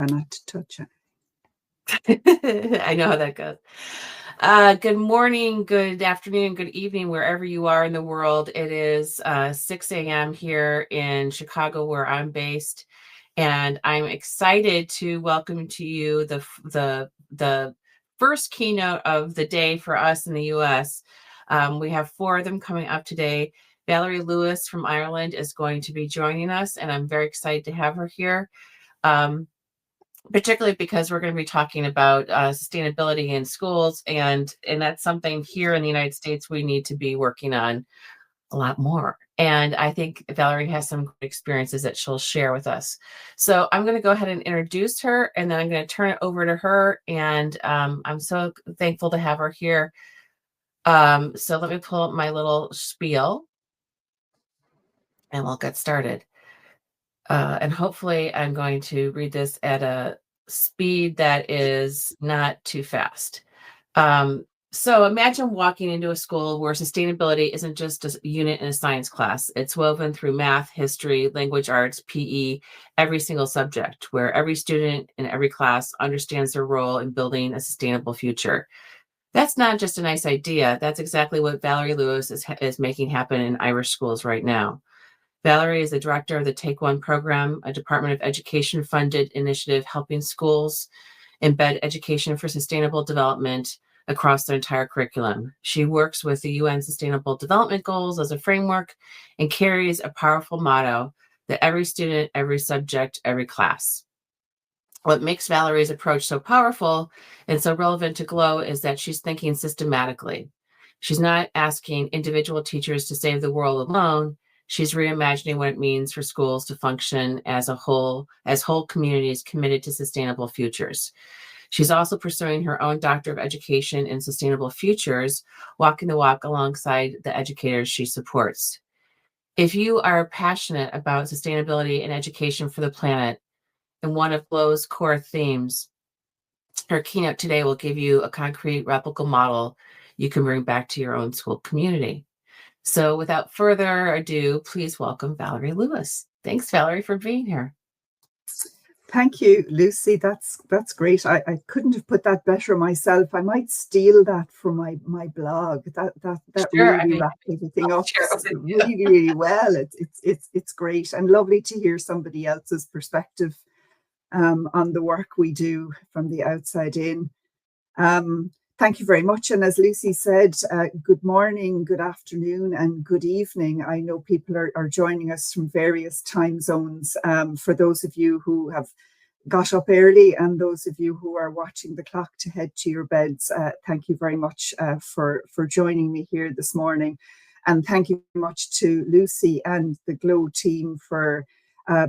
Not to touch it. I know how that goes. Good morning, good afternoon, good evening, wherever you are in the world. It is 6 a.m. here in Chicago, where I'm based, and I'm excited to welcome to you the first keynote of the day for us in the U.S. We have 4 of them coming up today. Valerie Lewis from Ireland is going to be joining us, and I'm very excited to have her here. Particularly because we're going to be talking about sustainability in schools, and that's something here in the United States we need to be working on a lot more. And I think Valerie has some good experiences that she'll share with us. So I'm going to go ahead and introduce her, and then I'm going to turn it over to her. And I'm so thankful to have her here. So let me pull up my little spiel, and we'll get started. And hopefully I'm going to read this at a speed that is not too fast. So imagine walking into a school where sustainability isn't just a unit in a science class. It's woven through math, history, language arts, PE, every single subject, where every student in every class understands their role in building a sustainable future. That's not just a nice idea. That's exactly what Valerie Lewis is making happen in Irish schools right now. Valerie is the director of the Take One program, a Department of Education funded initiative helping schools embed education for sustainable development across their entire curriculum. She works with the UN Sustainable Development Goals as a framework and carries a powerful motto that every student, every subject, every class. What makes Valerie's approach so powerful and so relevant to GLOW is that she's thinking systematically. She's not asking individual teachers to save the world alone. She's reimagining what it means for schools to function as whole communities committed to sustainable futures. She's also pursuing her own Doctor of Education in Sustainable Futures, walking the walk alongside the educators she supports. If you are passionate about sustainability and education for the planet, and one of GLOW's core themes, her keynote today will give you a concrete replicable model you can bring back to your own school community. So without further ado, please welcome Valerie Lewis. Thanks, Valerie, for being here. Thank you, Lucy. That's great. I couldn't have put that better myself. I might steal that from my blog. That Sure, really wrapped everything up really well. It's great and lovely to hear somebody else's perspective on the work we do from the outside in. Thank you very much. And as Lucy said, good morning, good afternoon, and good evening. I know people are joining us from various time zones. For those of you who have got up early and those of you who are watching the clock to head to your beds, thank you very much for joining me here this morning. And thank you very much to Lucy and the GLOW team for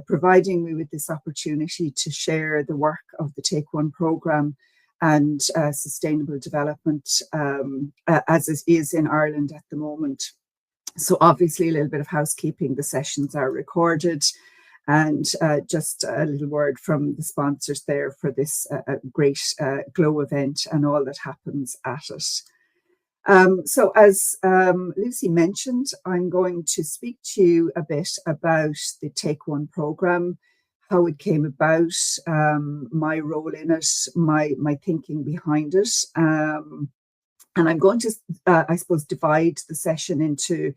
providing me with this opportunity to share the work of the Take One program and sustainable development as it is in Ireland at the moment. So obviously a little bit of housekeeping. The sessions are recorded, and just a little word from the sponsors there for this great GLOW event and all that happens at it. So as Lucy mentioned, I'm going to speak to you a bit about the Take One program, how it came about, my role in it, my thinking behind it. And I'm going to, I suppose, divide the session into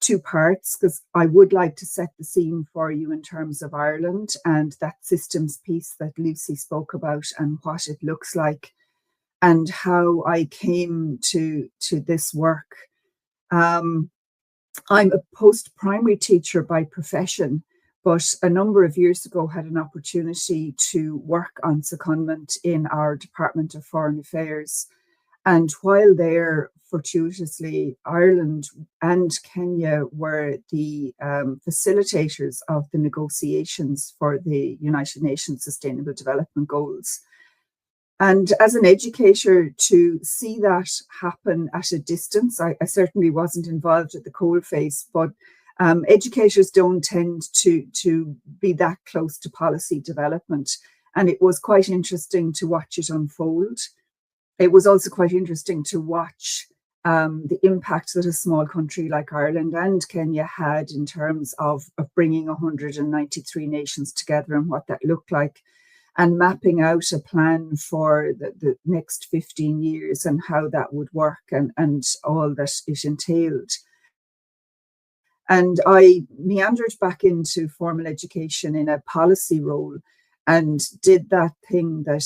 2 parts, because I would like to set the scene for you in terms of Ireland and that systems piece that Lucy spoke about and what it looks like and how I came to this work. I'm a post-primary teacher by profession, but a number of years ago had an opportunity to work on secondment in our Department of Foreign Affairs. And while there, fortuitously, Ireland and Kenya were the facilitators of the negotiations for the United Nations Sustainable Development Goals. And as an educator, to see that happen at a distance, I certainly wasn't involved at the coalface, but educators don't tend to be that close to policy development. And it was quite interesting to watch it unfold. It was also quite interesting to watch the impact that a small country like Ireland and Kenya had in terms of bringing 193 nations together and what that looked like. and mapping out a plan for the next 15 years and how that would work and all that it entailed. And I meandered back into formal education in a policy role and did that thing that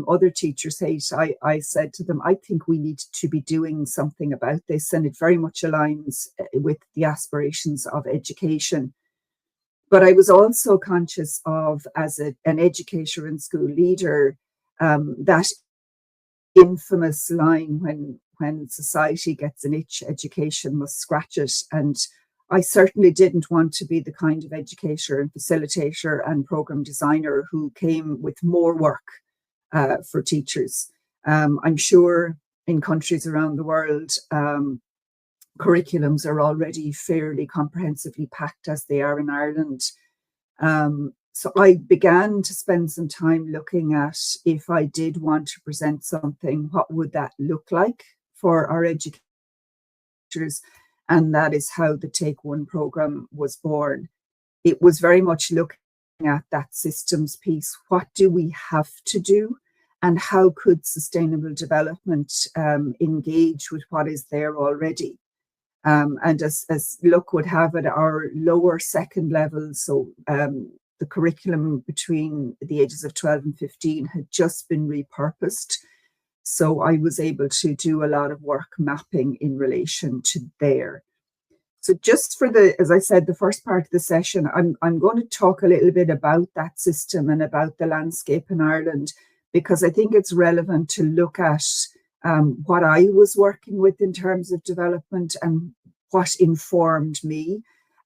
other teachers hate. I said to them, I think we need to be doing something about this, and it very much aligns with the aspirations of education. But I was also conscious of, as an educator and school leader, that infamous line, when society gets an itch, education must scratch it. And I certainly didn't want to be the kind of educator and facilitator and program designer who came with more work for teachers. I'm sure in countries around the world, curriculums are already fairly comprehensively packed as they are in Ireland. So I began to spend some time looking at, if I did want to present something, what would that look like for our educators? And that is how the Take One program was born. It was very much looking at that systems piece. What do we have to do? And how could sustainable development engage with what is there already? And as luck would have it, our lower second level, so the curriculum between the ages of 12 and 15 had just been repurposed. So I was able to do a lot of work mapping in relation to there. So just for as I said, the first part of the session, I'm going to talk a little bit about that system and about the landscape in Ireland, because I think it's relevant to look at what I was working with in terms of development and what informed me.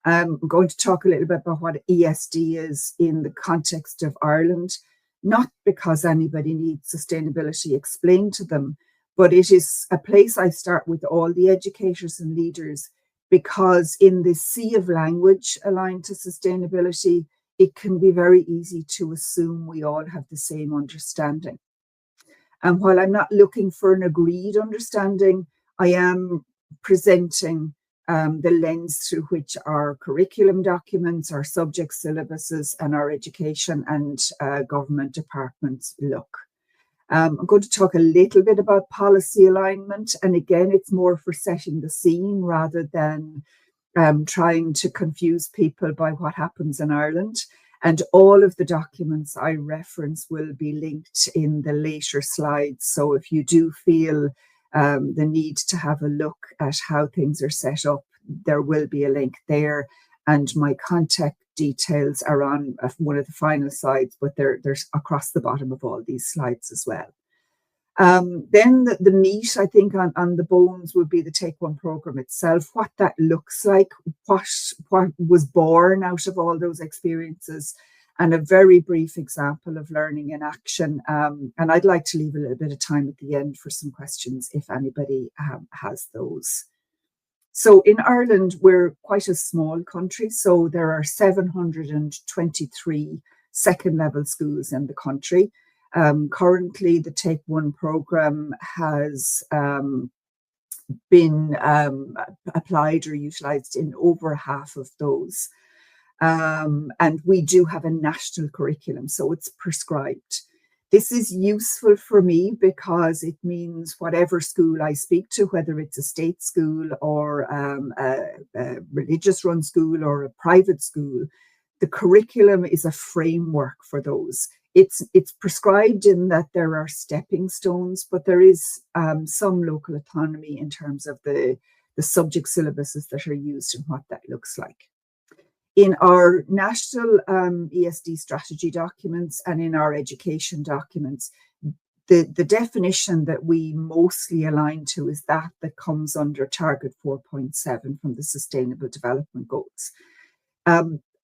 I'm going to talk a little bit about what ESD is in the context of Ireland, not because anybody needs sustainability explained to them, but it is a place I start with all the educators and leaders, because in the sea of language aligned to sustainability, it can be very easy to assume we all have the same understanding. And while I'm not looking for an agreed understanding, I am presenting the lens through which our curriculum documents, our subject syllabuses, and our education and government departments look. I'm going to talk a little bit about policy alignment. And again, it's more for setting the scene rather than trying to confuse people by what happens in Ireland. And all of the documents I reference will be linked in the later slides. So if you do feel the need to have a look at how things are set up, there will be a link there. And my contact details are on one of the final slides, but they're across the bottom of all these slides as well. Then the meat, I think, on the bones would be the Take One program itself, what that looks like, what was born out of all those experiences, and a very brief example of learning in action. And I'd like to leave a little bit of time at the end for some questions if anybody has those. So in Ireland, we're quite a small country. So there are 723 second level schools in the country. Currently, the Take One program has been applied or utilised in over half of those. And we do have a national curriculum, so it's prescribed. This is useful for me because it means whatever school I speak to, whether it's a state school or a religious-run school or a private school, the curriculum is a framework for those. It's prescribed in that there are stepping stones, but there is some local autonomy in terms of the subject syllabuses that are used and what that looks like. In our national ESD strategy documents and in our education documents, the definition that we mostly align to is that comes under Target 4.7 from the Sustainable Development Goals.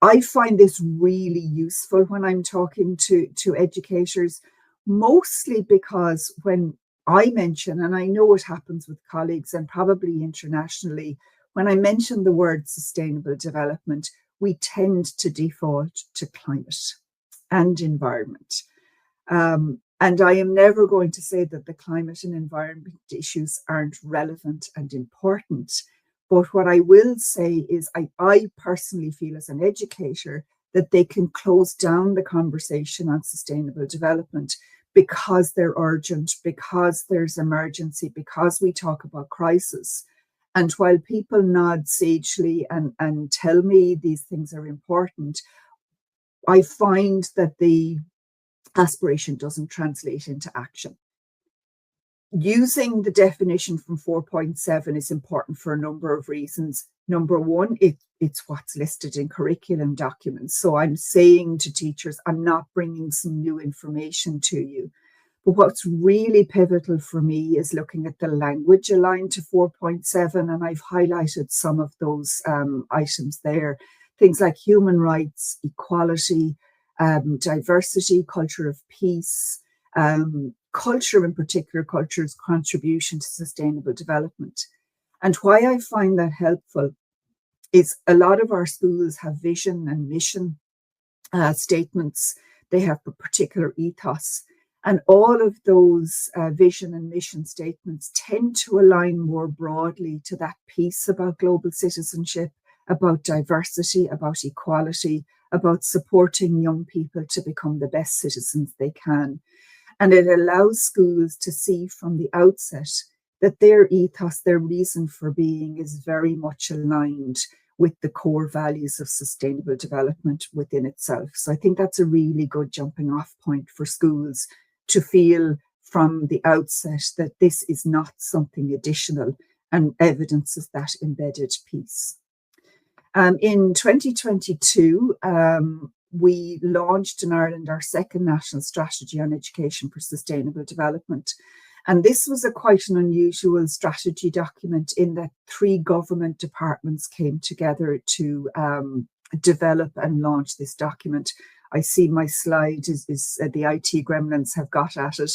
I find this really useful when I'm talking to educators, mostly because when I mention, and I know it happens with colleagues and probably internationally, when I mention the word sustainable development, we tend to default to climate and environment. And I am never going to say that the climate and environment issues aren't relevant and important. But what I will say is I personally feel as an educator that they can close down the conversation on sustainable development because they're urgent, because there's emergency, because we talk about crisis. And while people nod sagely and tell me these things are important, I find that the aspiration doesn't translate into action. Using the definition from 4.7 is important for a number of reasons. Number one, it's what's listed in curriculum documents. So I'm saying to teachers, I'm not bringing some new information to you. But what's really pivotal for me is looking at the language aligned to 4.7, and I've highlighted some of those items there. Things like human rights, equality, diversity, culture of peace, culture in particular, culture's contribution to sustainable development. And why I find that helpful is a lot of our schools have vision and mission statements. They have a particular ethos. And all of those vision and mission statements tend to align more broadly to that piece about global citizenship, about diversity, about equality, about supporting young people to become the best citizens they can. And it allows schools to see from the outset that their ethos, their reason for being, is very much aligned with the core values of sustainable development within itself. So I think that's a really good jumping off point for schools to feel from the outset that this is not something additional and evidences that embedded piece. In 2022, we launched in Ireland our second national strategy on education for sustainable development. And this was quite an unusual strategy document in that 3 government departments came together to develop and launch this document. I see my slide is the IT gremlins have got at it.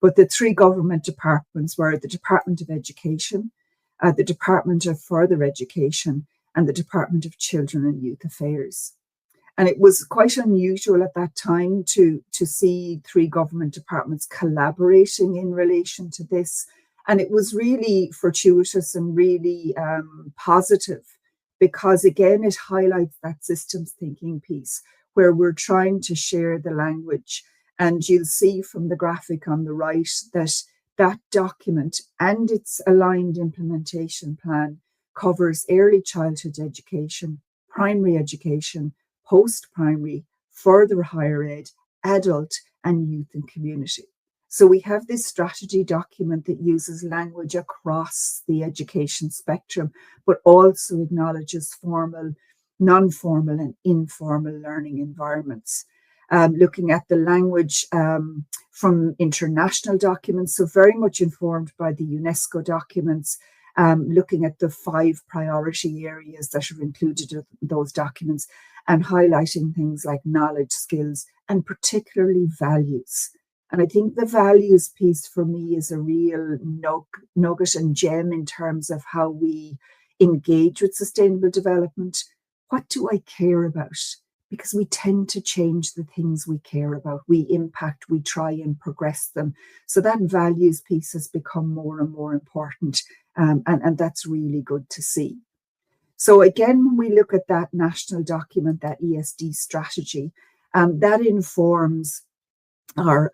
But the 3 government departments were the Department of Education, the Department of Further Education, and the Department of Children and Youth Affairs. And it was quite unusual at that time to see 3 government departments collaborating in relation to this. And it was really fortuitous and really positive because, again, it highlights that systems thinking piece where we're trying to share the language. And you'll see from the graphic on the right that that document and its aligned implementation plan covers early childhood education, primary education, post-primary, further higher ed, adult, and youth and community. So we have this strategy document that uses language across the education spectrum, but also acknowledges formal, non-formal, and informal learning environments. Looking at the language from international documents, so very much informed by the UNESCO documents, looking at the 5 priority areas that are included in those documents and highlighting things like knowledge, skills, and particularly values. And I think the values piece for me is a real nugget and gem in terms of how we engage with sustainable development. What do I care about? Because we tend to change the things we care about. We impact, we try and progress them. So that values piece has become more and more important. And that's really good to see. So again, when we look at that national document, that ESD strategy, that informs our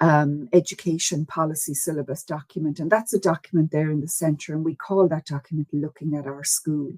education policy syllabus document. And that's a document there in the centre. And we call that document Looking at Our School.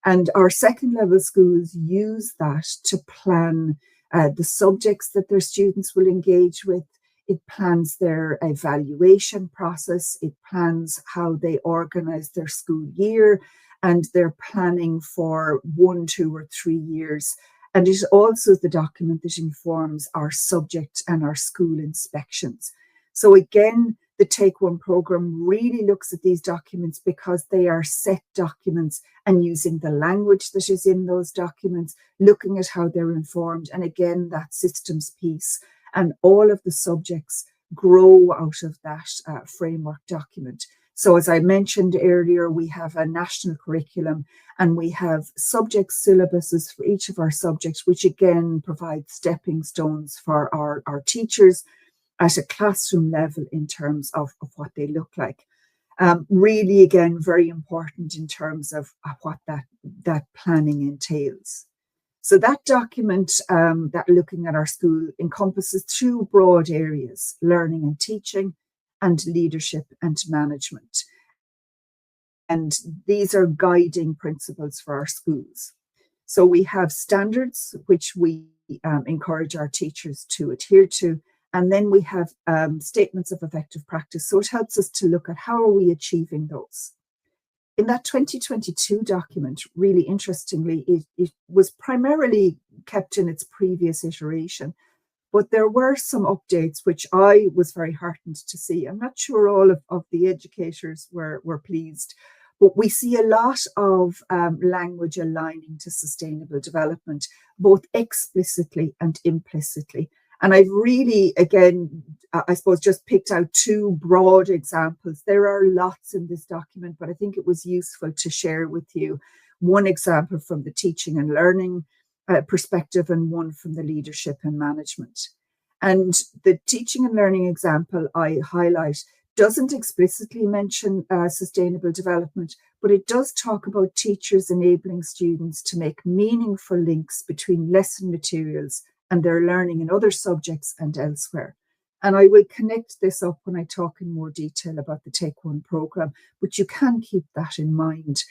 And our second level schools use that to plan the subjects that their students will engage with. It plans their evaluation process. It plans how they organise their school year, and they're planning for 1, 2, or 3 years. And it also is the document that informs our subject and our school inspections. So again, the Take One programme really looks at these documents because they are set documents and using the language that is in those documents, looking at how they're informed. And again, that systems piece and all of the subjects grow out of that framework document. So as I mentioned earlier, we have a national curriculum and we have subject syllabuses for each of our subjects, which again provide stepping stones for our teachers at a classroom level in terms of what they look like. Really, again, very important in terms of what that planning entails. So that document, that looking at our school, encompasses two broad areas: learning and teaching, and leadership and management. And these are guiding principles for our schools. So we have standards which we encourage our teachers to adhere to. And then we have statements of effective practice. So it helps us to look at how are we achieving those. In that 2022 document, really interestingly, it was primarily kept in its previous iteration, but there were some updates which I was very heartened to see. I'm not sure all of the educators were pleased, but we see a lot of language aligning to sustainable development, both explicitly and implicitly. And I've really, again, I suppose, just picked out two broad examples. There are lots in this document, but I think it was useful to share with you one example from the teaching and learning perspective and one from the leadership and management. And the teaching and learning example I highlight doesn't explicitly mention sustainable development, but it does talk about teachers enabling students to make meaningful links between lesson materials and their learning in other subjects and elsewhere. And I will connect this up when I talk in more detail about the Take One programme, but you can keep that in mind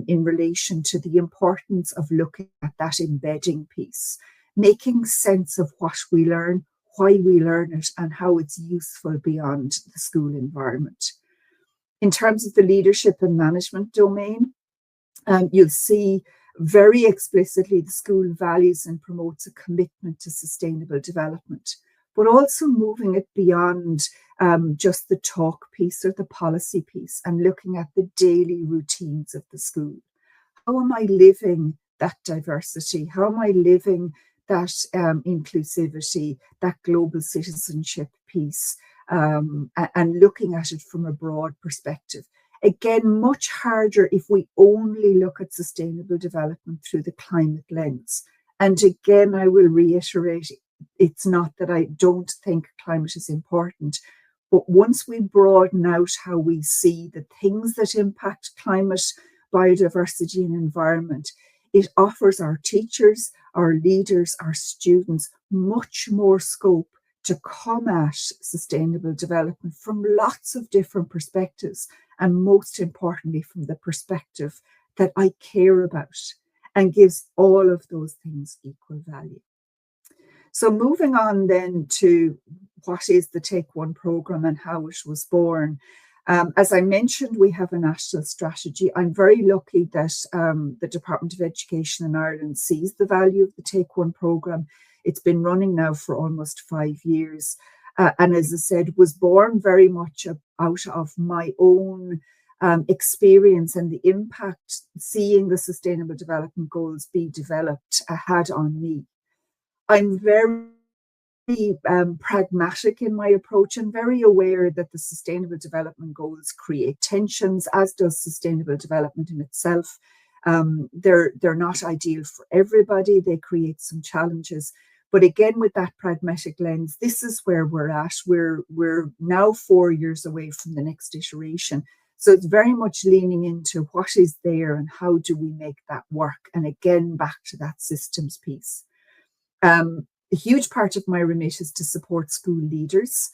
in relation to the importance of looking at that embedding piece, making sense of what we learn, why we learn it, and how it's useful beyond the school environment. In terms of the leadership and management domain, you'll see very explicitly the school values and promotes a commitment to sustainable development, but also moving it beyond just the talk piece or the policy piece and looking at the daily routines of the school. How am I living that diversity? How am I living that inclusivity, that global citizenship piece, and looking at it from a broad perspective? Again, much harder if we only look at sustainable development through the climate lens. And again, I will reiterate, it's not that I don't think climate is important, but once we broaden out how we see the things that impact climate, biodiversity, and environment, it offers our teachers, our leaders, our students much more scope to come at sustainable development from lots of different perspectives, and most importantly, from the perspective that I care about, and gives all of those things equal value. So moving on then to what is the Take One programme and how it was born. As I mentioned, we have a national strategy. I'm very lucky that the Department of Education in Ireland sees the value of the Take One programme. It's been running now for almost 5 years. And as I said, was born very much out of my own experience and the impact seeing the Sustainable Development Goals be developed had on me. I'm very pragmatic in my approach and very aware that the Sustainable Development Goals create tensions, as does sustainable development in itself. They're not ideal for everybody. They create some challenges. But again, with that pragmatic lens, this is where we're at. We're now 4 years away from the next iteration. So it's very much leaning into what is there and how do we make that work? And again, back to that systems piece. A huge part of my remit is to support school leaders,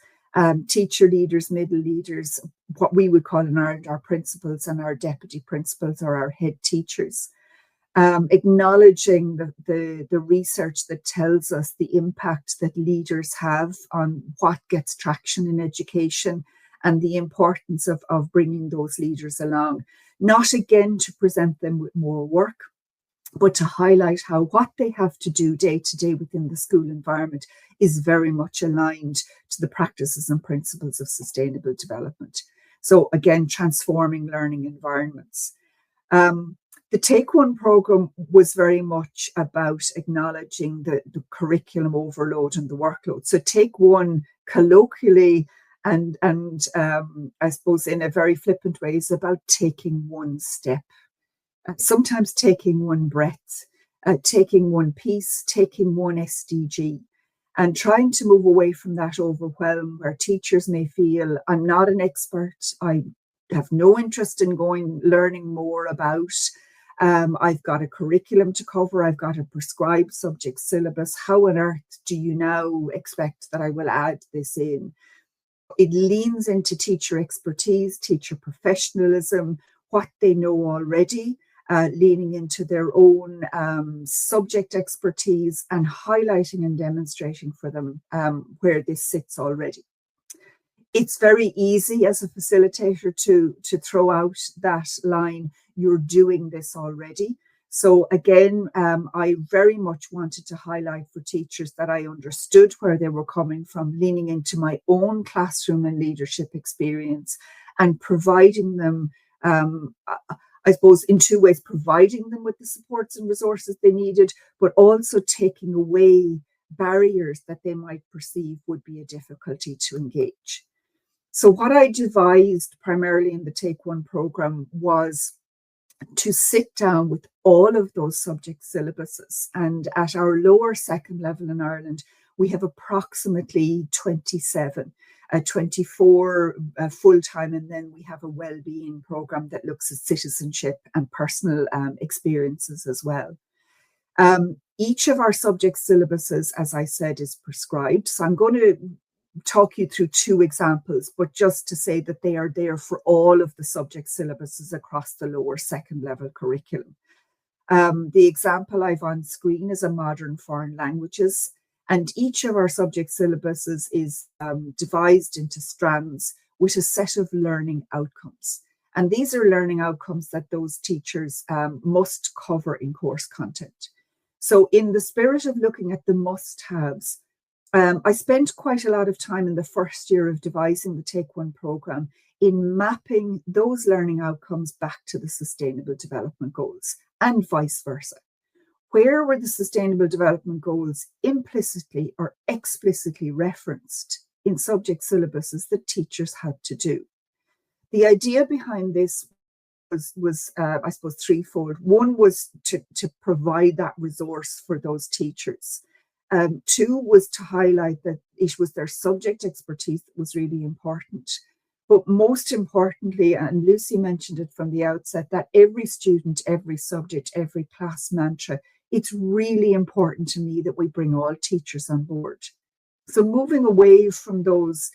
teacher leaders, middle leaders, what we would call in Ireland our principals and our deputy principals or our head teachers. Acknowledging the research that tells us the impact that leaders have on what gets traction in education and the importance of bringing those leaders along. Not again to present them with more work, but to highlight how what they have to do day to day within the school environment is very much aligned to the practices and principles of sustainable development. So again, transforming learning environments. The Take One programme was very much about acknowledging the curriculum overload and the workload. So Take One colloquially and I suppose in a very flippant way is about taking one step. Sometimes taking one breath, taking one piece, taking one SDG, and trying to move away from that overwhelm where teachers may feel, I'm not an expert, I have no interest in learning more about, I've got a curriculum to cover. I've got a prescribed subject syllabus. How on earth do you now expect that I will add this in? It leans into teacher expertise, teacher professionalism, what they know already, leaning into their own subject expertise and highlighting and demonstrating for them where this sits already. It's very easy as a facilitator to throw out that line, you're doing this already. So again, I very much wanted to highlight for teachers that I understood where they were coming from, leaning into my own classroom and leadership experience and providing them, I suppose, in two ways, providing them with the supports and resources they needed, but also taking away barriers that they might perceive would be a difficulty to engage. So what I devised primarily in the Take One program was to sit down with all of those subject syllabuses. And at our lower second level in Ireland, we have approximately 27, 24 full-time, and then we have a well-being program that looks at citizenship and personal experiences as well. Each of our subject syllabuses, as I said, is prescribed. So I'm going to talk you through two examples, but just to say that they are there for all of the subject syllabuses across the lower second level curriculum. The example I've on screen is a modern foreign languages, and each of our subject syllabuses is devised into strands with a set of learning outcomes. And these are learning outcomes that those teachers must cover in course content. So in the spirit of looking at the must-haves, I spent quite a lot of time in the first year of devising the Take One program in mapping those learning outcomes back to the Sustainable Development Goals and vice versa. Where were the Sustainable Development Goals implicitly or explicitly referenced in subject syllabuses that teachers had to do? The idea behind this was I suppose, threefold. One was to provide that resource for those teachers. Two was to highlight that it was their subject expertise that was really important. But most importantly, and Lucy mentioned it from the outset, that every student, every subject, every class mantra, it's really important to me that we bring all teachers on board. So moving away from those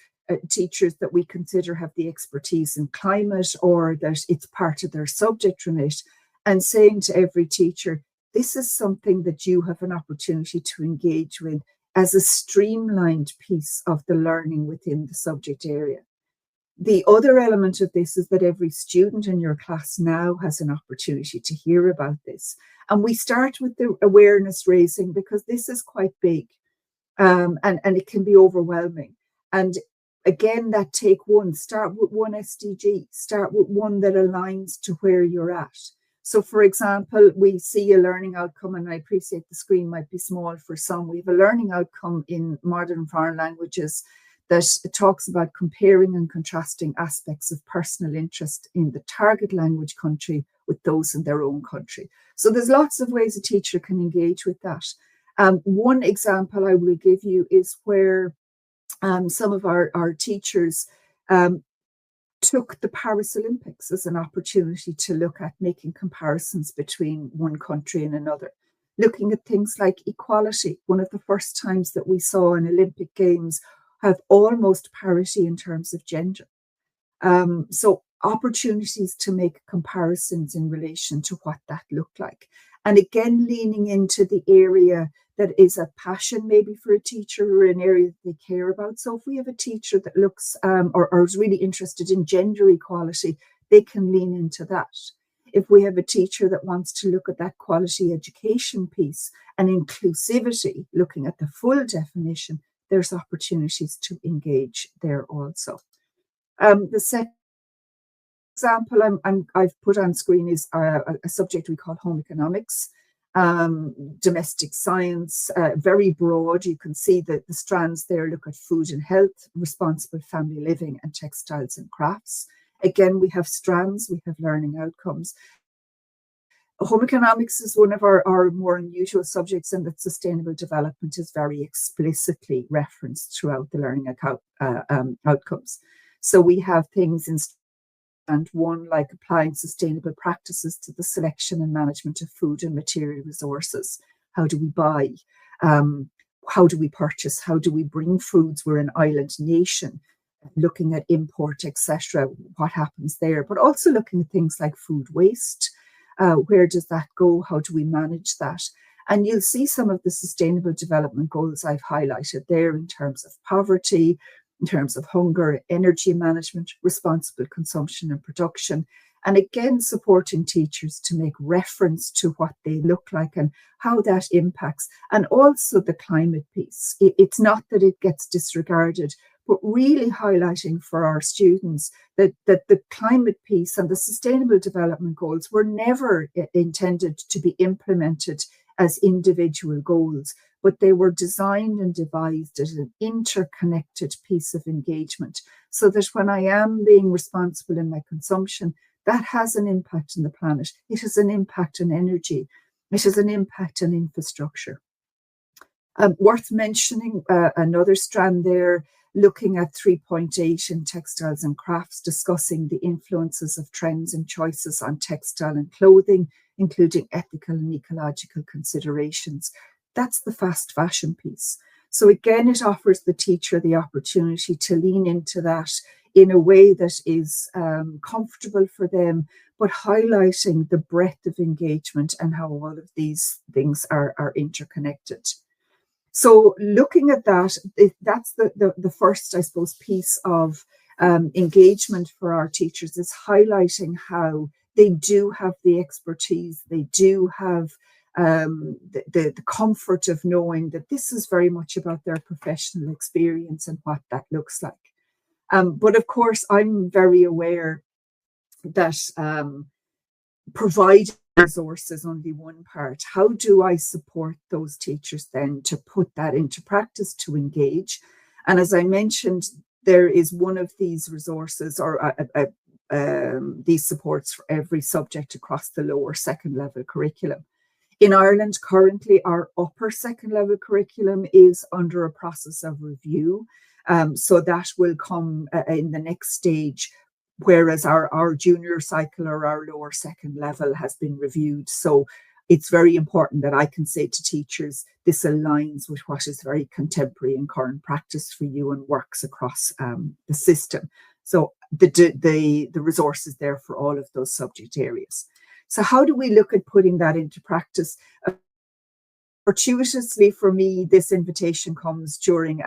teachers that we consider have the expertise in climate or that it's part of their subject remit, and saying to every teacher, this is something that you have an opportunity to engage with as a streamlined piece of the learning within the subject area. The other element of this is that every student in your class now has an opportunity to hear about this. And we start with the awareness raising because this is quite big and it can be overwhelming. And again, that take one, start with one SDG, start with one that aligns to where you're at. So for example, we see a learning outcome, and I appreciate the screen might be small for some. We have a learning outcome in modern foreign languages that talks about comparing and contrasting aspects of personal interest in the target language country with those in their own country. So there's lots of ways a teacher can engage with that. One example I will give you is where some of our teachers took the Paris Olympics as an opportunity to look at making comparisons between one country and another, looking at things like equality. One of the first times that we saw an Olympic Games have almost parity in terms of gender. So opportunities to make comparisons in relation to what that looked like. And again, leaning into the area that is a passion maybe for a teacher or an area that they care about. So if we have a teacher that looks or is really interested in gender equality, they can lean into that. If we have a teacher that wants to look at that quality education piece and inclusivity, looking at the full definition, there's opportunities to engage there also. The second example I've put on screen is a subject we call home economics. Domestic science, very broad. You can see that the strands there look at food and health, responsible family living, and textiles and crafts. Again, we have strands, we have learning outcomes. Home economics is one of our more unusual subjects, and that sustainable development is very explicitly referenced throughout the learning outcomes. So we have things in and one like applying sustainable practices to the selection and management of food and material resources. How do we buy? How do we purchase? How do we bring foods? We're an island nation, looking at import, etc. What happens there? But also looking at things like food waste. Where does that go? How do we manage that? And you'll see some of the sustainable development goals I've highlighted there in terms of poverty, in terms of hunger, energy management, responsible consumption and production. And again, supporting teachers to make reference to what they look like and how that impacts. And also the climate piece. It's not that it gets disregarded, but really highlighting for our students that the climate piece and the sustainable development goals were never intended to be implemented as individual goals, but they were designed and devised as an interconnected piece of engagement, so that when I am being responsible in my consumption, that has an impact on the planet. It has an impact on energy. It has an impact on infrastructure. Worth mentioning another strand there, looking at 3.8 in textiles and crafts, discussing the influences of trends and choices on textile and clothing, including ethical and ecological considerations. That's the fast fashion piece. So again, it offers the teacher the opportunity to lean into that in a way that is comfortable for them, but highlighting the breadth of engagement and how all of these things are interconnected. So looking at that, that's the first, I suppose, piece of engagement for our teachers, is highlighting how they do have the expertise, they do have the comfort of knowing that this is very much about their professional experience and what that looks like. But of course, I'm very aware that providing resources only one part. How do I support those teachers then to put that into practice, to engage? And as I mentioned, there is one of these resources or these supports for every subject across the lower second level curriculum. In Ireland, currently, our upper second level curriculum is under a process of review. So that will come in the next stage, whereas our junior cycle or our lower second level has been reviewed. So it's very important that I can say to teachers, this aligns with what is very contemporary and current practice for you and works across the system. So the resources there for all of those subject areas. So how do we look at putting that into practice? Fortuitously for me, this invitation comes during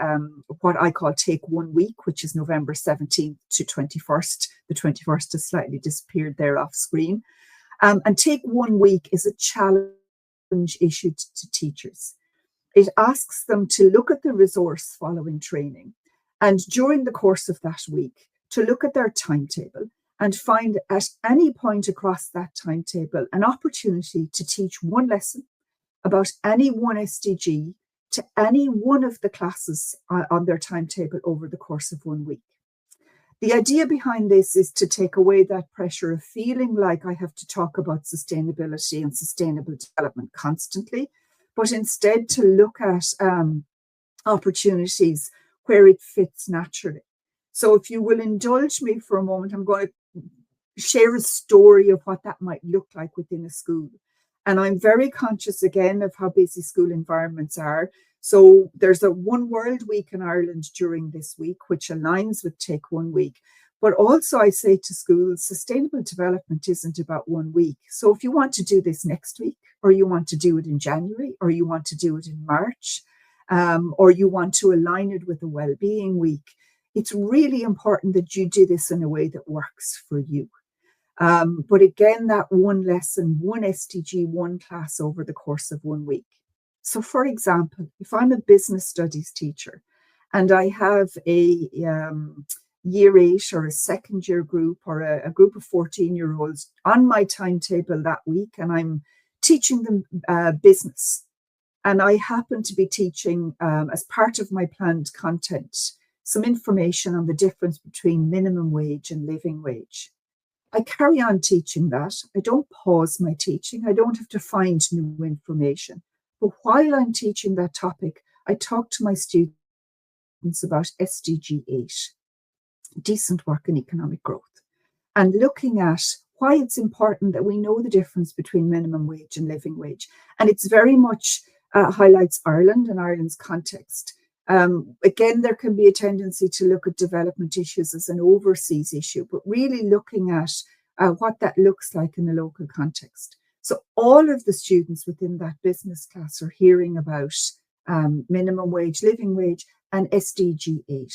what I call Take 1 Week, which is November 17th to 21st. The 21st has slightly disappeared there off screen. And Take 1 Week is a challenge issued to teachers. It asks them to look at the resource following training, and during the course of that week, to look at their timetable and find at any point across that timetable an opportunity to teach one lesson about any one SDG to any one of the classes on their timetable over the course of 1 week. The idea behind this is to take away that pressure of feeling like I have to talk about sustainability and sustainable development constantly, but instead to look at opportunities where it fits naturally. So if you will indulge me for a moment, I'm going to share a story of what that might look like within a school. And I'm very conscious again of how busy school environments are. So there's a One World Week in Ireland during this week, which aligns with Take 1 Week. But also I say to schools, sustainable development isn't about 1 week. So if you want to do this next week, or you want to do it in January, or you want to do it in March, or you want to align it with a well-being week, it's really important that you do this in a way that works for you. But again, that one lesson, one SDG, one class over the course of 1 week. So for example, if I'm a business studies teacher and I have a year 8 or a second year group or a group of 14-year-olds on my timetable that week, and I'm teaching them business, and I happen to be teaching as part of my planned content some information on the difference between minimum wage and living wage. I carry on teaching that. I don't pause my teaching. I don't have to find new information. But while I'm teaching that topic, I talk to my students about SDG 8, decent work and economic growth. and looking at why it's important that we know the difference between minimum wage and living wage. And it's very much highlights Ireland and Ireland's context. Again, there can be a tendency to look at development issues as an overseas issue, but really looking at what that looks like in a local context. So all of the students within that business class are hearing about minimum wage, living wage, and SDG 8.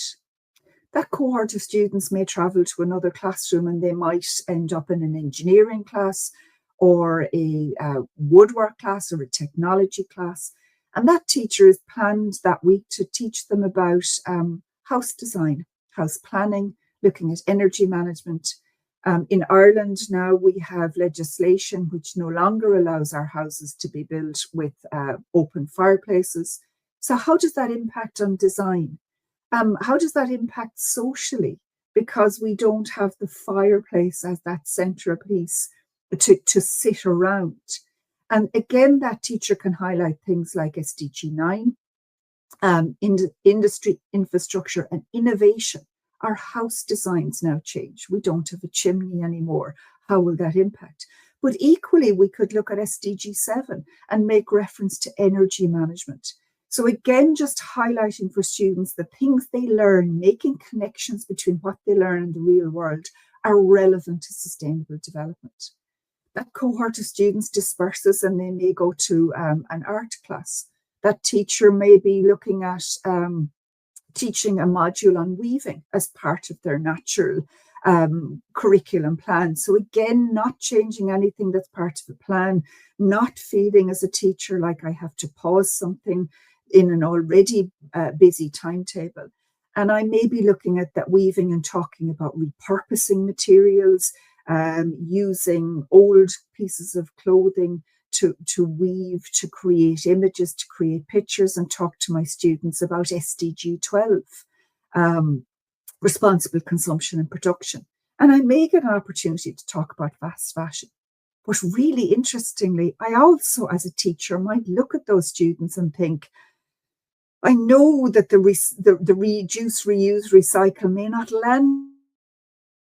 That cohort of students may travel to another classroom and they might end up in an engineering class or a woodwork class or a technology class. And that teacher is planned that week to teach them about house design, house planning, looking at energy management. In Ireland now we have legislation which no longer allows our houses to be built with open fireplaces. So how does that impact on design? How does that impact socially? Because we don't have the fireplace as that centerpiece to sit around. And again, that teacher can highlight things like SDG 9, industry, infrastructure, and innovation. Our house designs now change. We don't have a chimney anymore. How will that impact? But equally, we could look at SDG 7 and make reference to energy management. So again, just highlighting for students the things they learn, making connections between what they learn in the real world are relevant to sustainable development. That cohort of students disperses and they may go to an art class. That teacher may be looking at teaching a module on weaving as part of their natural curriculum plan. So again, not changing anything that's part of the plan, not feeling as a teacher like I have to pause something in an already busy timetable. And I may be looking at that weaving and talking about repurposing materials, using old pieces of clothing to weave, to create images, to create pictures, and talk to my students about SDG 12, responsible consumption and production. And I may get an opportunity to talk about fast fashion. But really interestingly, I also, as a teacher, might look at those students and think, I know that the reduce, reuse, recycle may not land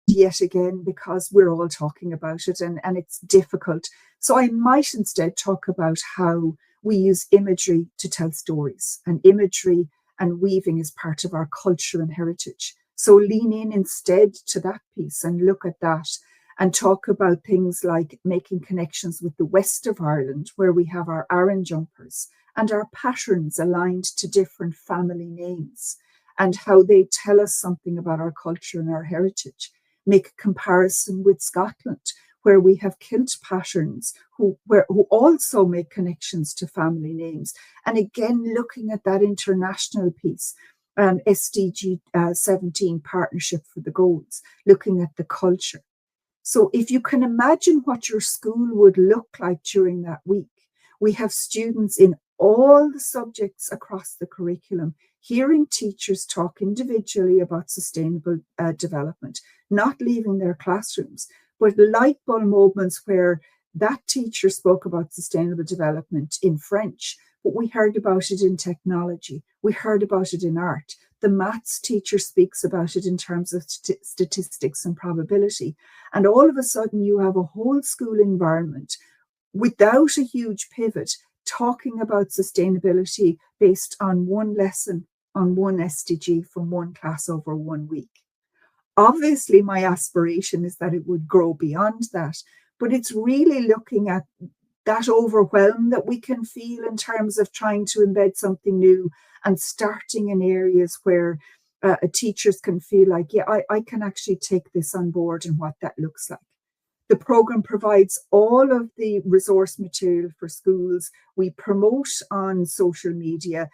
yet again because we're all talking about it and it's difficult. So I might instead talk about how we use imagery to tell stories, and imagery and weaving is part of our culture and heritage. So lean in instead to that piece and look at that and talk about things like making connections with the west of Ireland, where we have our Aran jumpers and our patterns aligned to different family names and how they tell us something about our culture and our heritage. Make a comparison with Scotland, where we have kilt patterns who also make connections to family names. And again, looking at that international piece, SDG 17, Partnership for the Goals, looking at the culture. So if you can imagine what your school would look like during that week, we have students in all the subjects across the curriculum, hearing teachers talk individually about sustainable development, not leaving their classrooms, but light bulb moments where that teacher spoke about sustainable development in French, but we heard about it in technology, we heard about it in art. The maths teacher speaks about it in terms of statistics and probability. And all of a sudden you have a whole school environment without a huge pivot talking about sustainability based on one lesson, on one SDG from one class over 1 week. Obviously, my aspiration is that it would grow beyond that, but it's really looking at that overwhelm that we can feel in terms of trying to embed something new and starting in areas where teachers can feel like, yeah, I can actually take this on board and what that looks like. The program provides all of the resource material for schools. We promote on social media.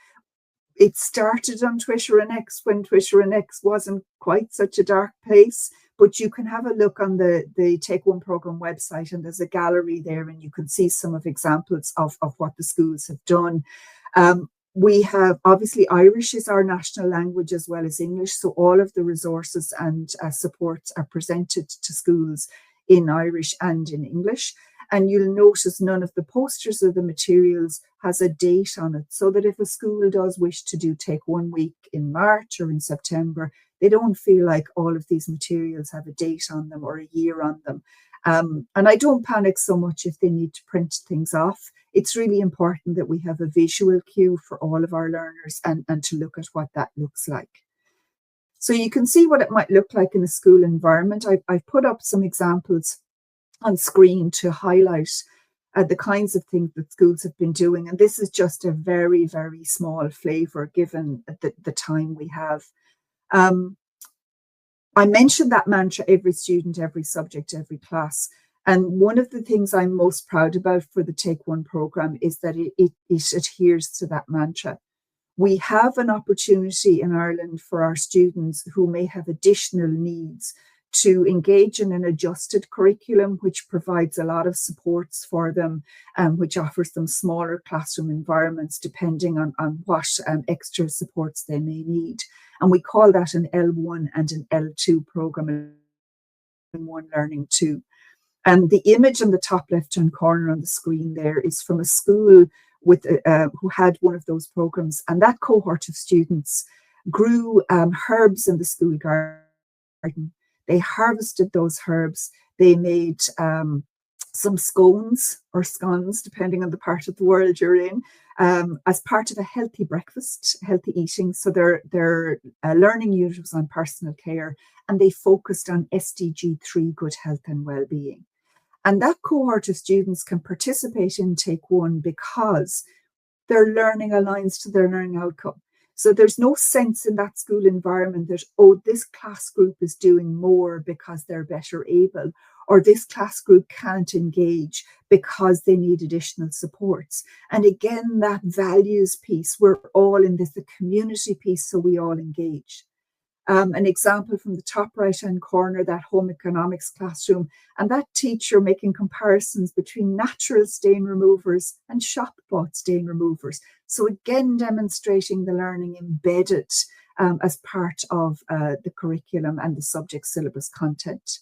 It started on Twitter and X when Twitter and X wasn't quite such a dark place, but you can have a look on the Take One program website and there's a gallery there and you can see some of examples of what the schools have done. We have, obviously, Irish is our national language as well as English, so all of the resources and supports are presented to schools in Irish and in English. And you'll notice none of the posters or the materials has a date on it, so that if a school does wish to take 1 week in March or in September, They don't feel like all of these materials have a date on them or a year on them. And I don't panic so much if they need to print things off. It's really important that we have a visual cue for all of our learners and to look at what that looks like. So you can see what it might look like in a school environment. I've put up some examples on screen to highlight the kinds of things that schools have been doing. And this is just a very, very small flavour given the time we have. I mentioned that mantra, every student, every subject, every class. And one of the things I'm most proud about for the Take One programme is that it adheres to that mantra. We have an opportunity in Ireland for our students who may have additional needs to engage in an adjusted curriculum, which provides a lot of supports for them, which offers them smaller classroom environments depending on what extra supports they may need. And we call that an L1 and an L2 programme, One Learning 2. And the image on the top left-hand corner on the screen there is from a school with who had one of those programs. And that cohort of students grew herbs in the school garden. They harvested those herbs. They made some scones or scones, depending on the part of the world you're in, as part of a healthy breakfast, healthy eating. So their learning unit was on personal care, and they focused on SDG 3, good health and well-being. And that cohort of students can participate in Take One because their learning aligns to their learning outcome. So there's no sense in that school environment that, oh, this class group is doing more because they're better able, or this class group can't engage because they need additional supports. And again, that values piece, we're all in this, the community piece, so we all engage. An example from the top right-hand corner, that home economics classroom, and that teacher making comparisons between natural stain removers and shop-bought stain removers. So again, demonstrating the learning embedded as part of the curriculum and the subject syllabus content.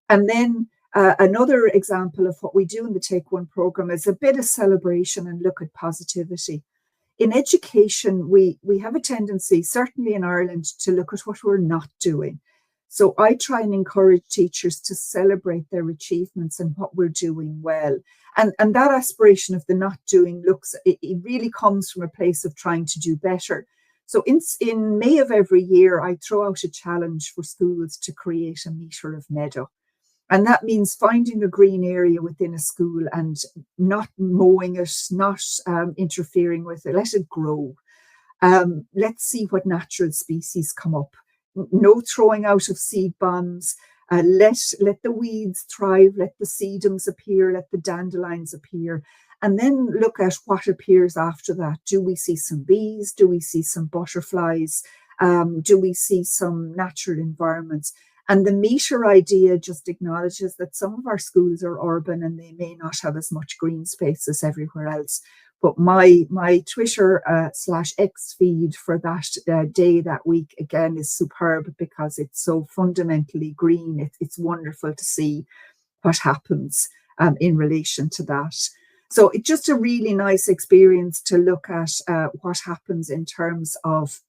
And then another example of what we do in the Take One programme is a bit of celebration and look at positivity. In education, we have a tendency, certainly in Ireland, to look at what we're not doing. So I try and encourage teachers to celebrate their achievements and what we're doing well. And that aspiration of the not doing it really comes from a place of trying to do better. So in May of every year, I throw out a challenge for schools to create a metre of meadow. And that means finding a green area within a school and not mowing it, not interfering with it, let it grow. Let's see what natural species come up. No throwing out of seed bombs. Let the weeds thrive, let the sedums appear, let the dandelions appear. And then look at what appears after that. Do we see some bees? Do we see some butterflies? Do we see some natural environments? And the metre idea just acknowledges that some of our schools are urban and they may not have as much green space as everywhere else. But my Twitter /X feed for that day, that week, again, is superb because it's so fundamentally green. It's wonderful to see what happens in relation to that. So it's just a really nice experience to look at what happens in terms of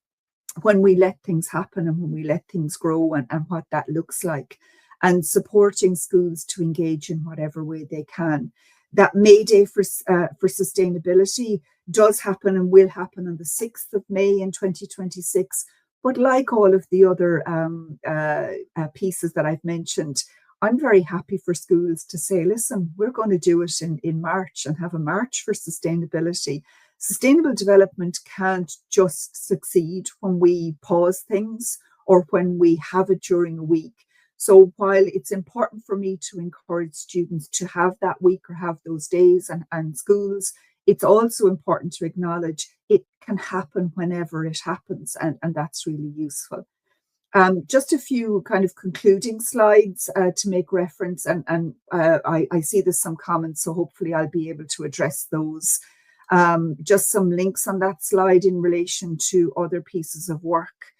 when we let things happen and when we let things grow and what that looks like, and supporting schools to engage in whatever way they can. That May Day for sustainability does happen and will happen on the 6th of May in 2026. But like all of the other pieces that I've mentioned, I'm very happy for schools to say, listen, we're going to do it in March and have a March for sustainability. Sustainable development can't just succeed when we pause things or when we have it during a week. So while it's important for me to encourage students to have that week or have those days and schools, it's also important to acknowledge it can happen whenever it happens, and that's really useful. Just a few kind of concluding slides to make reference, and I see there's some comments, so hopefully I'll be able to address those. Just some links on that slide in relation to other pieces of work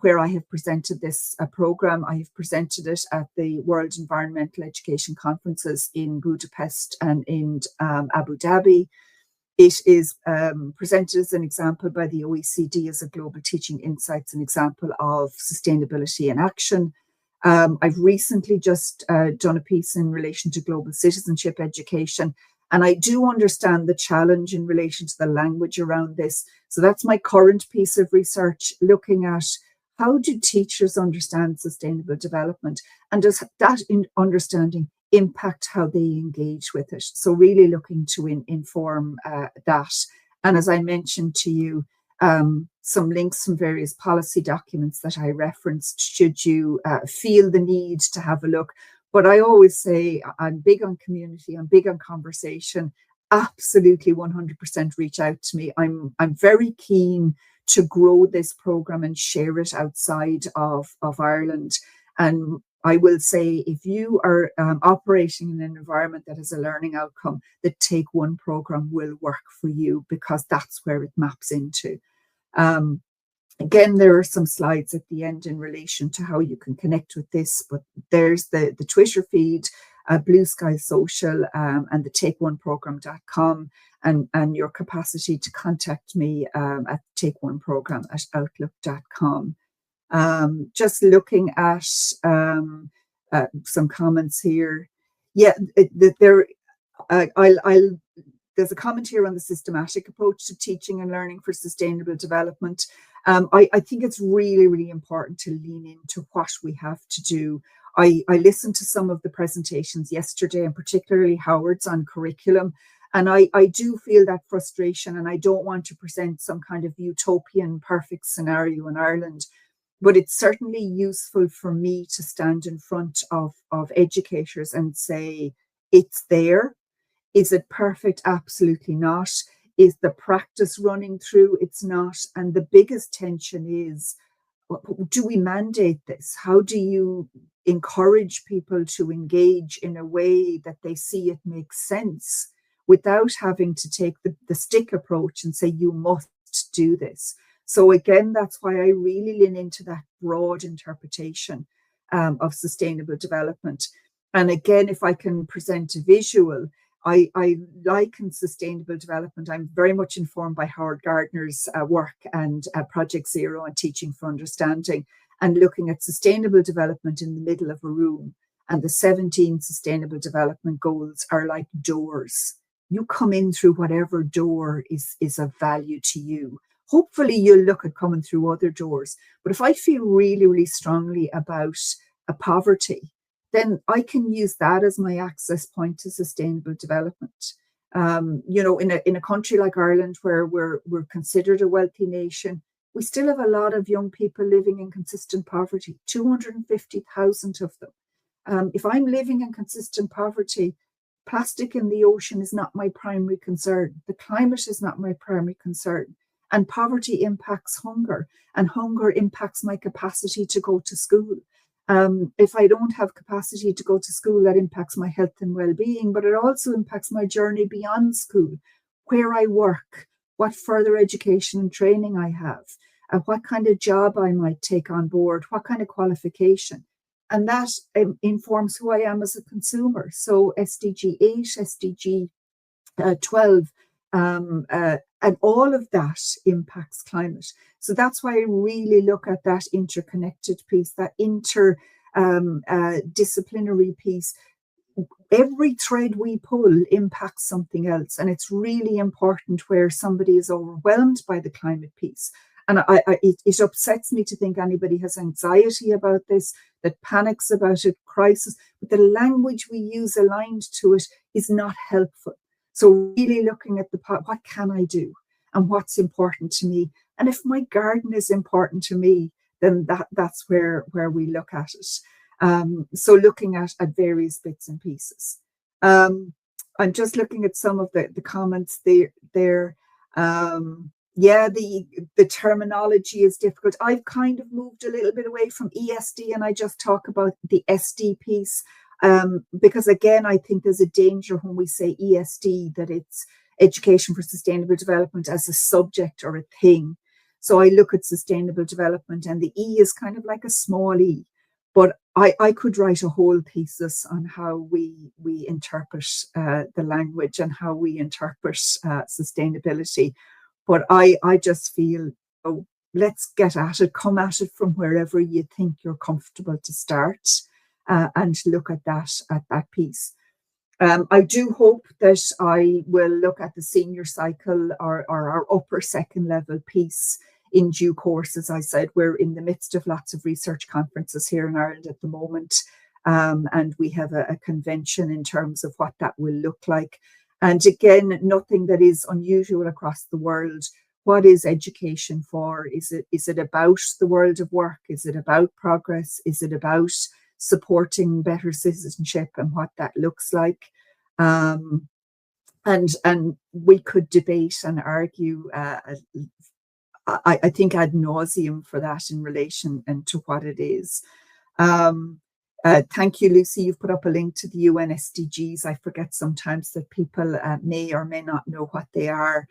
where I have presented this programme. I have presented it at the World Environmental Education Conferences in Budapest and in Abu Dhabi. It is presented as an example by the OECD as a global teaching insights, an example of sustainability in action. I've recently just done a piece in relation to global citizenship education, and I do understand the challenge in relation to the language around this. So that's my current piece of research, looking at how do teachers understand sustainable development, and does that understanding impact how they engage with it? So really looking to inform that. And as I mentioned to you, some links from various policy documents that I referenced, should you feel the need to have a look. But I always say I'm big on community, I'm big on conversation. Absolutely 100% reach out to me. I'm very keen to grow this program and share it outside of Ireland. And I will say, if you are operating in an environment that has a learning outcome, the Take One program will work for you, because that's where it maps into. Again, there are some slides at the end in relation to how you can connect with this, but there's the Twitter feed, Blue Sky Social, and the takeoneprogram.com, and your capacity to contact me at takeoneprogram@outlook.com. Just looking at some comments here. Yeah, there's a comment here on the systematic approach to teaching and learning for sustainable development. I think it's really, really important to lean into what we have to do. I listened to some of the presentations yesterday, and particularly Howard's on curriculum. And I do feel that frustration, and I don't want to present some kind of utopian perfect scenario in Ireland. But it's certainly useful for me to stand in front of educators and say, it's there. Is it perfect? Absolutely not. Is the practice running through? It's not. And the biggest tension is, do we mandate this? How do you encourage people to engage in a way that they see it makes sense, without having to take the stick approach and say, you must do this? So again, that's why I really lean into that broad interpretation of sustainable development. And again, if I can present a visual, I liken sustainable development. I'm very much informed by Howard Gardner's work and Project Zero and Teaching for Understanding, and looking at sustainable development in the middle of a room. And the 17 sustainable development goals are like doors. You come in through whatever door is of value to you. Hopefully you'll look at coming through other doors. But if I feel really, really strongly about a poverty, then I can use that as my access point to sustainable development. In a country like Ireland, where we're considered a wealthy nation, we still have a lot of young people living in consistent poverty, 250,000 of them. If I'm living in consistent poverty, plastic in the ocean is not my primary concern. The climate is not my primary concern. And poverty impacts hunger, and hunger impacts my capacity to go to school. If I don't have capacity to go to school, that impacts my health and well-being, but it also impacts my journey beyond school, where I work, what further education and training I have, what kind of job I might take on board, what kind of qualification. And that informs who I am as a consumer. So SDG 8, SDG 12, and all of that impacts climate. So that's why I really look at that interconnected piece, that interdisciplinary piece. Every thread we pull impacts something else. And it's really important where somebody is overwhelmed by the climate piece. And it upsets me to think anybody has anxiety about this, that panics about it, crisis, but the language we use aligned to it is not helpful. So really looking at what can I do and what's important to me? And if my garden is important to me, then that's where we look at it. So looking at various bits and pieces. I'm just looking at some of the comments there. Yeah, the terminology is difficult. I've kind of moved a little bit away from ESD, and I just talk about the SD piece. Because again, I think there's a danger when we say ESD, that it's education for sustainable development as a subject or a thing. So I look at sustainable development, and the E is kind of like a small e. But I could write a whole thesis on how we interpret the language and how we interpret sustainability. But I just feel, oh, let's get at it, come at it from wherever you think you're comfortable to start, and look at that piece. I do hope that I will look at the senior cycle or our upper second level piece in due course. As I said, we're in the midst of lots of research conferences here in Ireland at the moment, and we have a convention in terms of what that will look like. And again, nothing that is unusual across the world. What is education for? Is it about the world of work? Is it about progress? Is it about supporting better citizenship and what that looks like? And we could debate and argue, I think ad nauseum for that in relation and to what it is. Thank you, Lucy. You've put up a link to the UN SDGs. I forget sometimes that people may or may not know what they are.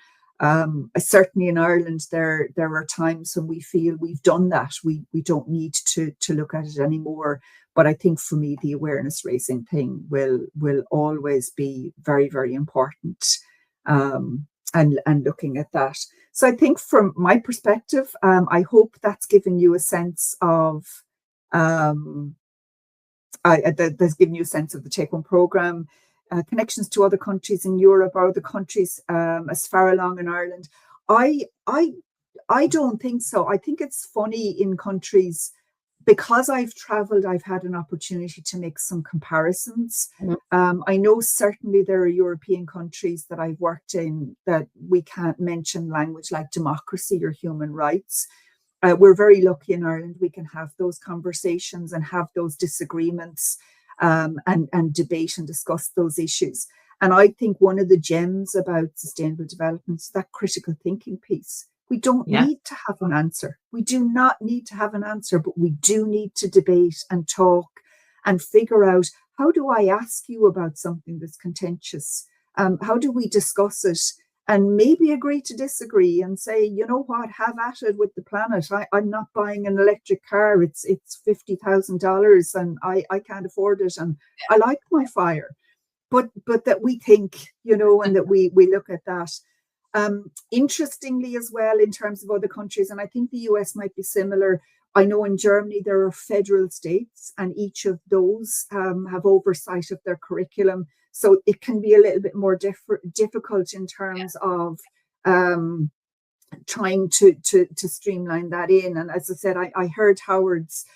Certainly in Ireland, there are times when we feel we've done that. We don't need to look at it anymore. But I think for me, the awareness raising thing will always be very, very important, and looking at that. So I think from my perspective, I hope that's given you a sense of that's given you a sense of the take-home program, connections to other countries in Europe or other countries as far along in Ireland. I don't think so. I think it's funny in countries, because I've traveled, I've had an opportunity to make some comparisons. I know certainly there are European countries that I've worked in that we can't mention language like democracy or human rights. We're very lucky in Ireland. We can have those conversations and have those disagreements, and debate and discuss those issues. And I think one of the gems about sustainable development is that critical thinking piece. We don't need to have an answer. We do not need to have an answer, but we do need to debate and talk and figure out, how do I ask you about something that's contentious? How do we discuss it and maybe agree to disagree and say, you know what, have at it with the planet. I'm not buying an electric car. It's $50,000 and I can't afford it. And I like my fire. But that we think, and that we look at that. Interestingly as well, in terms of other countries, and I think the US might be similar. I know in Germany there are federal states, and each of those have oversight of their curriculum. So it can be a little bit more difficult in terms of trying to streamline that in. And as I said, I heard Howard's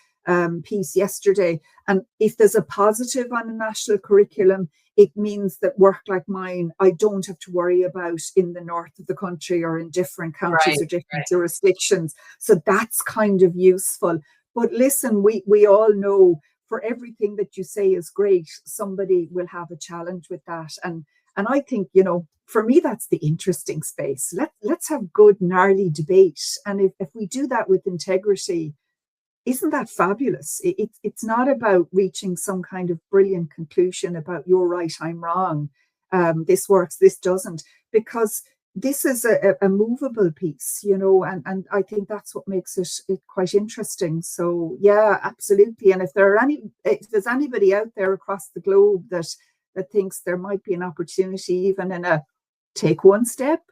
piece yesterday, and if there's a positive on a national curriculum, it means that work like mine, I don't have to worry about in the north of the country or in different counties or different jurisdictions. So that's kind of useful. But listen, we all know for everything that you say is great, somebody will have a challenge with that. And I think, for me, that's the interesting space. Let's have good, gnarly debate. And if we do that with integrity, isn't that fabulous? It's not about reaching some kind of brilliant conclusion about you're right, I'm wrong. This works, this doesn't, because this is a movable piece, and I think that's what makes it quite interesting. So yeah, absolutely. And if there's anybody out there across the globe that thinks there might be an opportunity, even in a take one step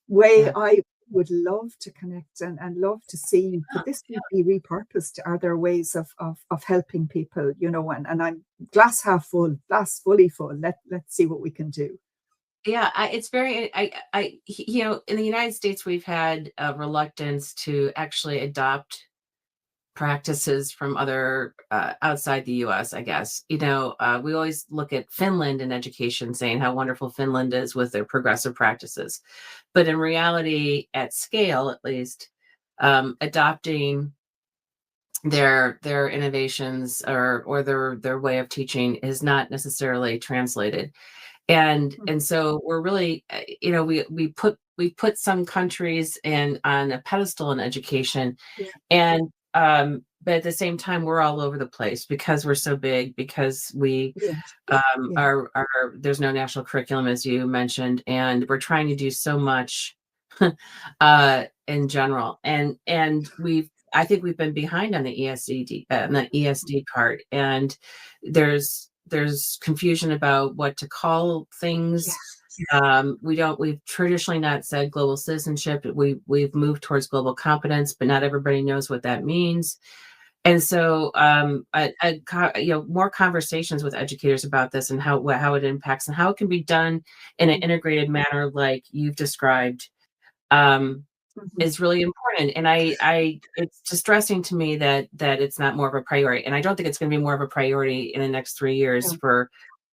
way, I would love to connect and love to see, could this be repurposed? Are there ways of helping people, and I'm glass half full, glass fully full. Let's see what we can do. Yeah, it's very, in the United States, we've had a reluctance to actually adopt practices from other outside the US, I guess. We always look at Finland in education, saying how wonderful Finland is with their progressive practices. But in reality, at scale, at least, adopting their innovations or their way of teaching is not necessarily translated. And so we're really, we put some countries on a pedestal in education, and but at the same time we're all over the place because we're so big, because we are there's no national curriculum, as you mentioned, and we're trying to do so much in general, and I think we've been behind on the ESD part, and there's confusion about what to call things. We've traditionally not said global citizenship. We've moved towards global competence, but not everybody knows what that means. And so, more conversations with educators about this and how it impacts and how it can be done in an integrated manner, like you've described, is really important. And it's distressing to me that it's not more of a priority. And I don't think it's going to be more of a priority in the next 3 years for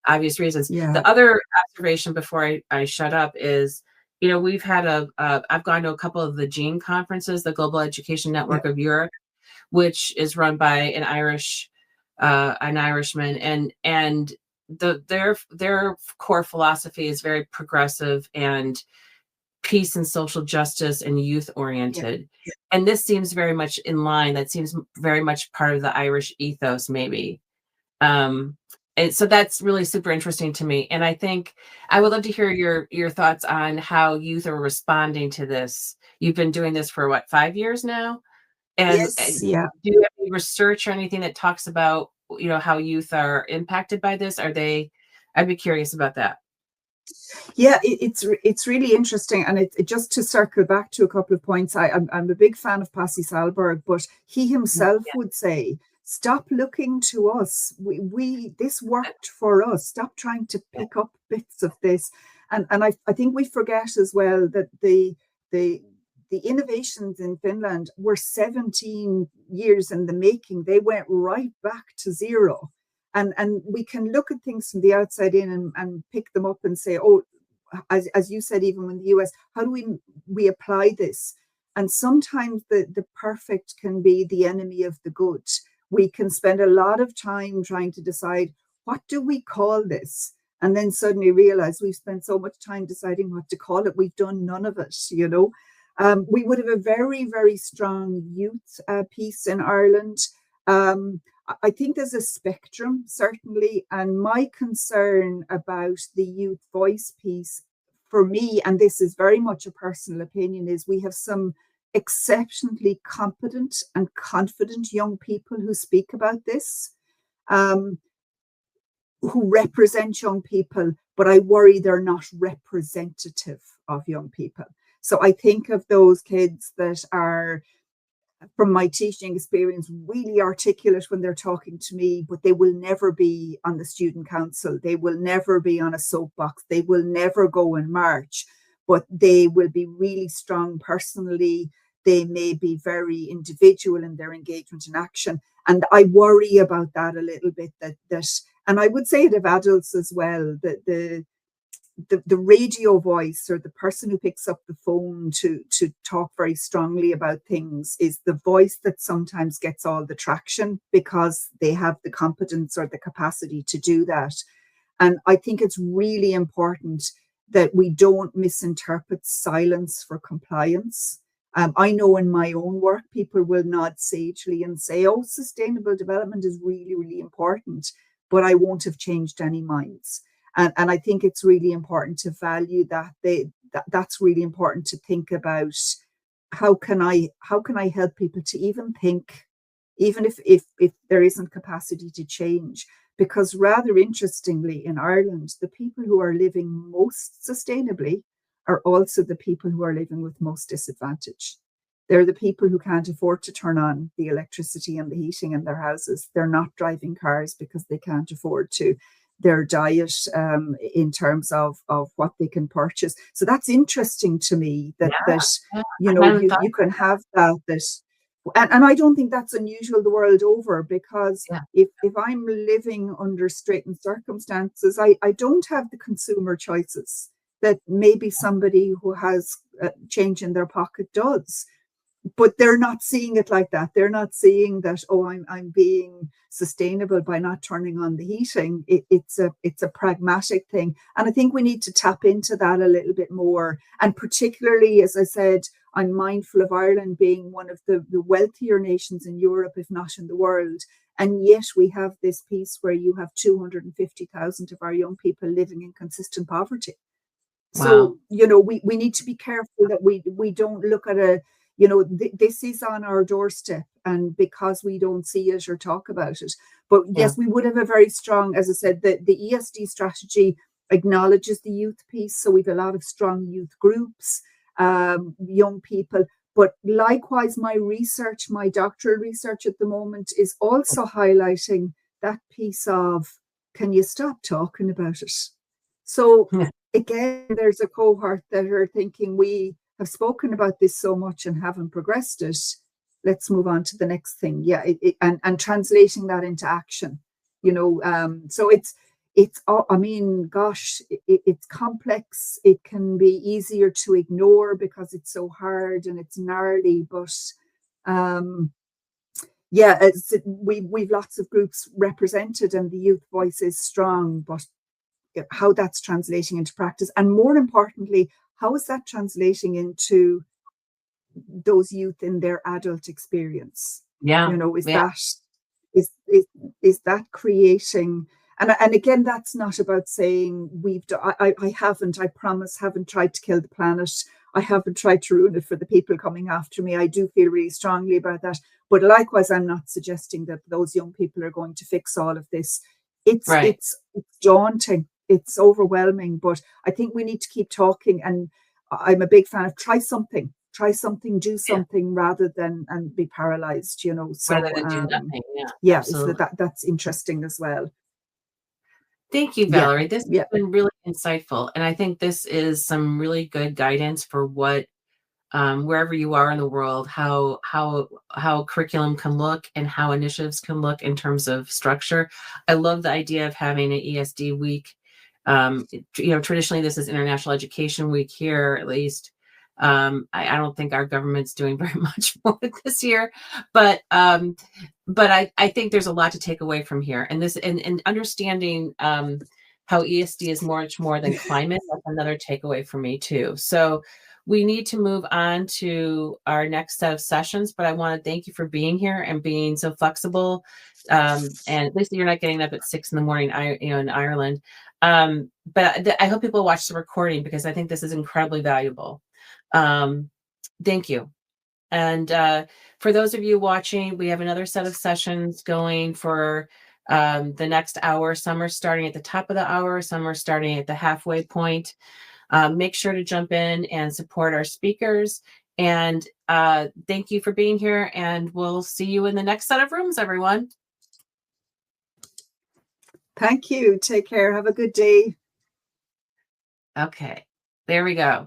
obvious reasons. The other observation before I shut up is, we've had I've gone to a couple of the GENE conferences, the Global Education Network of Europe, which is run by an Irishman, and their core philosophy is very progressive and peace and social justice and youth oriented. And this seems very much in line. That seems very much part of the Irish ethos, maybe. And so that's really super interesting to me. And I think I would love to hear your thoughts on how youth are responding to this. You've been doing this for what, 5 years now? And do you have any research or anything that talks about, how youth are impacted by this? I'd be curious about that. Yeah, it's really interesting, and it just to circle back to a couple of points. I'm a big fan of Pasi Sahlberg, but he himself would say, "Stop looking to us. This worked for us. Stop trying to pick up bits of this." And I think we forget as well that the innovations in Finland were 17 years in the making. They went right back to zero. And we can look at things from the outside in and pick them up and say, oh, as you said, even in the US, how do we apply this? And sometimes the perfect can be the enemy of the good. We can spend a lot of time trying to decide, what do we call this? And then suddenly realize we've spent so much time deciding what to call it. We've done none of it, We would have a very, very strong youth piece in Ireland. I think there's a spectrum, certainly, and my concern about the youth voice piece, for me, and this is very much a personal opinion, is we have some exceptionally competent and confident young people who speak about this, who represent young people, but I worry they're not representative of young people. So I think of those kids that are, from my teaching experience, really articulate when they're talking to me, but they will never be on the student council. They will never be on a soapbox. They will never go and march, but they will be really strong personally. They may be very individual in their engagement and action. And I worry about that a little bit, that and I would say it of adults as well, that the radio voice, or the person who picks up the phone to talk very strongly about things, is the voice that sometimes gets all the traction because they have the competence or the capacity to do that. And I think it's really important that we don't misinterpret silence for compliance. I know in my own work, people will nod sagely and say, oh, sustainable development is really, really important, but I won't have changed any minds. And I think it's really important to value that. That's really important to think about. How can I help people to even think, even if there isn't capacity to change? Because rather interestingly, in Ireland, the people who are living most sustainably are also the people who are living with most disadvantage. They're the people who can't afford to turn on the electricity and the heating in their houses. They're not driving cars because they can't afford to. Their diet in terms of what they can purchase. So that's interesting to me, that you can have that and I don't think that's unusual the world over, because if I'm living under straitened circumstances, I don't have the consumer choices that maybe somebody who has change in their pocket does. But they're not seeing it like that. They're not seeing that, oh, I'm being sustainable by not turning on the heating. It's a pragmatic thing. And I think we need to tap into that a little bit more. And particularly, as I said, I'm mindful of Ireland being one of the wealthier nations in Europe, if not in the world. And yet we have this piece where you have 250,000 of our young people living in consistent poverty. So, we need to be careful that we don't look at you know, this is on our doorstep, and because we don't see it or talk about it. But Yeah. yes, we would have a very strong, as I said, the ESD strategy acknowledges the youth piece. So we've a lot of strong youth groups, young people. But likewise, my research, my doctoral research at the moment is also highlighting that piece of, can you stop talking about it? So again, there's a cohort that are thinking, we have spoken about this so much and haven't progressed it. Let's move on to the next thing. Yeah, and translating that into action, you know. So it's I mean, gosh, it's complex. It can be easier to ignore because it's so hard and it's gnarly, but yeah, we've lots of groups represented and the youth voice is strong, but how that's translating into practice, and more importantly, how is that translating into those youth in their adult experience? Yeah. You know, Yeah. is is that creating, and again, that's not about saying we've done, I promise, haven't tried to kill the planet. I haven't tried to ruin it for the people coming after me. I do feel really strongly about that. But likewise, I'm not suggesting that those young people are going to fix all of this. Right. It's daunting. It's overwhelming. But I think we need to keep talking. And I'm a big fan of try something, do Yeah. something rather than and be paralyzed, you know. Rather So than do nothing. Yeah. yeah, so Absolutely. that's interesting as well. Thank you, Yeah, Valerie. This has yeah, been really insightful. And I think this is some really good guidance for what wherever you are in the world, how curriculum can look and how initiatives can look in terms of structure. I love the idea of having an ESD week. Traditionally this is International Education Week here, at least. I don't think our government's doing very much more this year, but I think there's a lot to take away from here, and this and understanding how ESD is much more than climate. That's another takeaway for me too. So we need to move on to our next set of sessions, but I want to thank you for being here and being so flexible. And at least you're not getting up at 6 in Ireland. But I hope people watch the recording because I think this is incredibly valuable. Thank you. And for those of you watching, we have another set of sessions going for the next hour. Some are starting at the top of the hour, some are starting at the halfway point. Make sure to jump in and support our speakers. And thank you for being here. And we'll see you in the next set of rooms, everyone. Thank you. Take care. Have a good day. Okay, there we go.